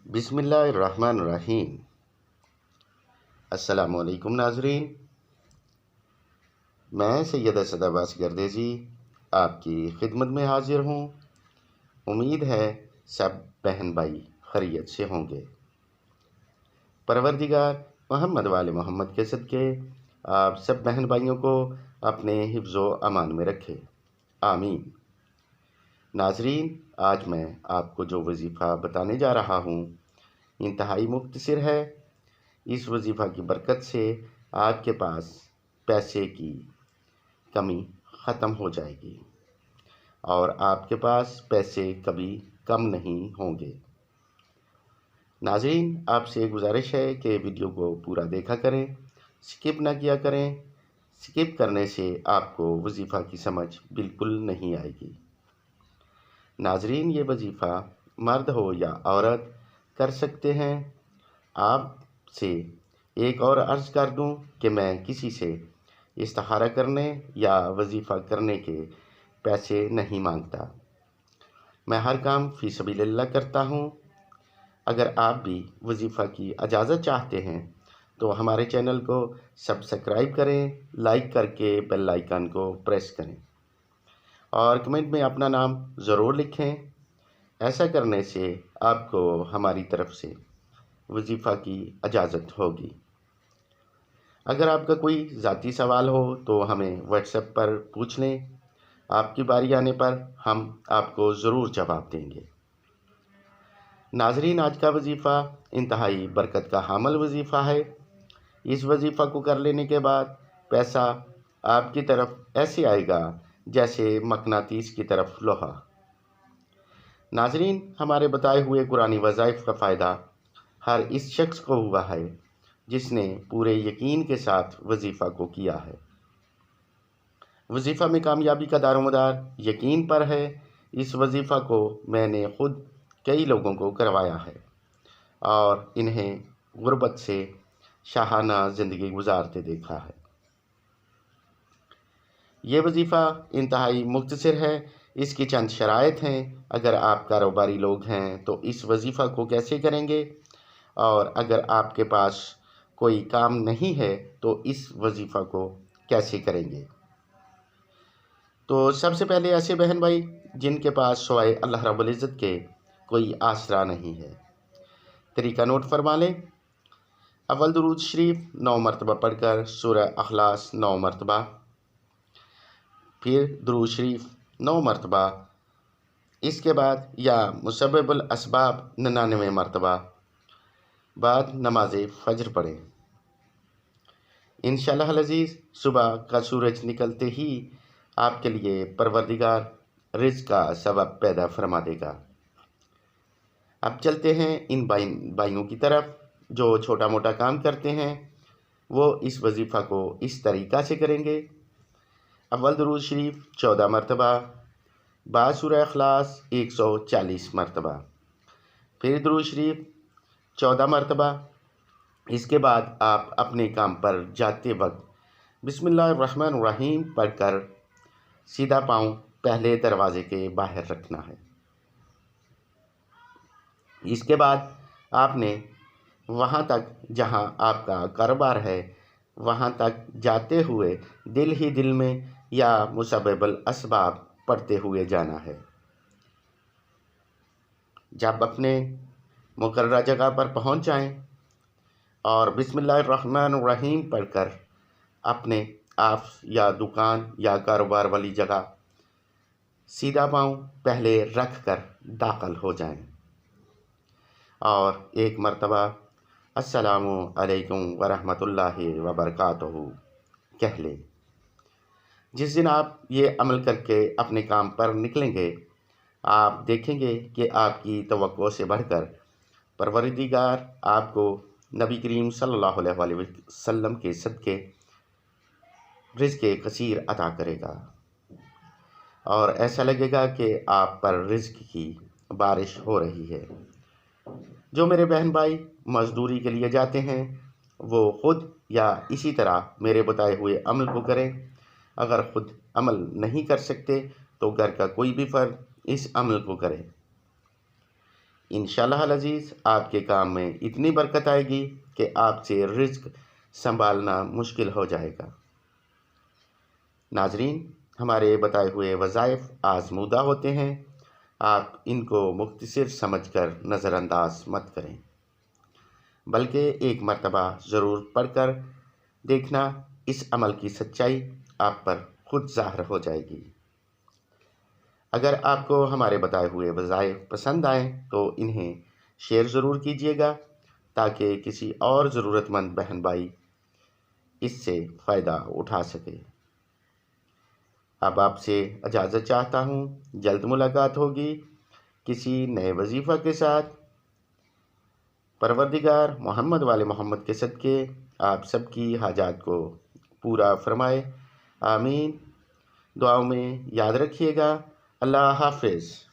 बिस्मिल्लाहिर्रहमानिर्रहीम। अस्सलामु अलैकुम नाजरीन, मैं सैयद असद अब्बास गर्देजी आपकी खिदमत में हाजिर हूँ। उम्मीद है सब बहन भाई खैरियत से होंगे। परवरदिगार मोहम्मद वाले मोहम्मद के सदके आप सब बहन भाइयों को अपने हिफ्ज़ो अमान में रखे, आमीन। नाजरीन, आज मैं आपको जो वजीफ़ा बताने जा रहा हूँ इंतहाई मुख्तसर है। इस वजीफ़ा की बरकत से आपके पास पैसे की कमी ख़त्म हो जाएगी और आपके पास पैसे कभी कम नहीं होंगे। नाज़रीन, आपसे गुजारिश है कि वीडियो को पूरा देखा करें, स्किप ना किया करें। स्किप करने से आपको वजीफ़ा की समझ बिल्कुल नहीं आएगी। नाज़रीन, ये वजीफ़ा मर्द हो या औरत कर सकते हैं। आपसे एक और अर्ज़ कर दूं कि मैं किसी से इस्तिखारा करने या वजीफ़ा करने के पैसे नहीं मांगता। मैं हर काम फ़ी सबीलिल्लाह करता हूं। अगर आप भी वजीफ़ा की इजाज़त चाहते हैं तो हमारे चैनल को सब्सक्राइब करें, लाइक करके बेल आइकन को प्रेस करें और कमेंट में अपना नाम ज़रूर लिखें। ऐसा करने से आपको हमारी तरफ से वजीफ़ा की इजाज़त होगी। अगर आपका कोई ज़ाती सवाल हो तो हमें व्हाट्सएप पर पूछ लें। आपकी बारी आने पर हम आपको ज़रूर जवाब देंगे। नाज़रीन, आज का वजीफ़ा इंतहाई बरकत का हामिल वजीफ़ा है। इस वजीफ़ा को कर लेने के बाद पैसा आपकी तरफ ऐसे आएगा जैसे मकनातीस की तरफ लोहा। नाज़रीन, हमारे बताए हुए कुरानी वज़ाइफ का फ़ायदा हर इस शख्स को हुआ है जिसने पूरे यकीन के साथ वजीफ़ा को किया है। वजीफ़ा में कामयाबी का दारोमदार यकीन पर है। इस वजीफ़ा को मैंने ख़ुद कई लोगों को करवाया है और इन्हें गुर्बत से शाहाना ज़िंदगी गुजारते देखा है। ये वजीफ़ा इंतहाई मुख्तसर है। इसकी चंद शराइत हैं। अगर आप कारोबारी लोग हैं तो इस वजीफ़ा को कैसे करेंगे, और अगर आपके पास कोई काम नहीं है तो इस वजीफ़ा को कैसे करेंगे। तो सबसे पहले ऐसे बहन भाई जिनके पास सिवाय अल्लाह रब्बुल इज़्ज़त के कोई आसरा नहीं है, तरीका नोट फरमा लें। अव्वल दुरूद शरीफ 9 मरतबा पढ़कर सूरह अखलास 9 मरतबा, फिर दुरूद शरीफ 9 मरतबा, इसके बाद या मुसब्बिबुल असबाब 99 मरतबा, बाद नमाज फ़ज्र पढ़ें। इंशाअल्लाह अज़ीज़ सुबह का सूरज निकलते ही आपके लिए परवरदिगार रिज़्क़ का सबब पैदा फरमा देगा। अब चलते हैं इन भाइयों की तरफ जो छोटा मोटा काम करते हैं। वो इस वजीफ़ा को इस तरीक़ा से करेंगे। अव्वल दुरूद शरीफ 14 मरतबा, बाद सूरह इखलास 140 मरतबा, फिर दुरूद शरीफ 14 मरतबा। इसके बाद आप अपने काम पर जाते वक्त बिस्मिल्लाहिर्रहमानिर्रहीम पढ़कर सीधा पाँव पहले दरवाजे के बाहर रखना है। इसके बाद आपने वहाँ तक जहाँ आपका कारोबार है वहाँ तक जाते हुए दिल ही दिल में या मुसब्बिबुल असबाब पढ़ते हुए जाना है। जब अपने मुकर्रर जगह पर पहुँच जाएं और बिस्मिल्लाहिर्रहमानिर्रहीम पढ़कर अपने आप या दुकान या कारोबार वाली जगह सीधा पाँव पहले रख कर दाखिल हो जाएं और एक मरतबा अस्सलामु अलैकुम वरहमतुल्लाहि वबरकातुहू कह लें। जिस दिन आप ये अमल करके अपने काम पर निकलेंगे, आप देखेंगे कि आपकी तवक्को से बढ़कर परवरदिगार आपको नबी करीम सल्लल्लाहु अलैहि वसल्लम के सदके रिज़्क़ कसीर अता करेगा और ऐसा लगेगा कि आप पर रिज़्क़ की बारिश हो रही है। जो मेरे बहन भाई मज़दूरी के लिए जाते हैं वो ख़ुद या इसी तरह मेरे बताए हुए अमल को करें। अगर ख़ुद अमल नहीं कर सकते तो घर का कोई भी फ़र्द इस अमल को करे। انشاءاللہ العزیز آپ کے کام میں اتنی برکت آئے گی کہ آپ سے رزق سنبھالنا مشکل ہو جائے گا۔ ناظرین، ہمارے بتائے ہوئے وظائف آزمودہ ہوتے ہیں، آپ ان کو مختصر سمجھ کر نظر انداز مت کریں، بلکہ ایک مرتبہ ضرور پڑھ کر دیکھنا، اس عمل کی سچائی آپ پر خود ظاہر ہو جائے گی۔ اگر آپ کو ہمارے بتائے ہوئے وظائف پسند آئیں تو انہیں شیئر ضرور کیجیے گا تاکہ کسی اور ضرورت مند بہن بھائی اس سے فائدہ اٹھا سکے۔ اب آپ سے اجازت چاہتا ہوں، جلد ملاقات ہوگی کسی نئے وظیفہ کے ساتھ۔ پروردگار محمد والے محمد کے صدقے آپ سب کی حاجات کو پورا فرمائے، آمین۔ دعاؤں میں یاد رکھیے گا۔ اللہ حافظ۔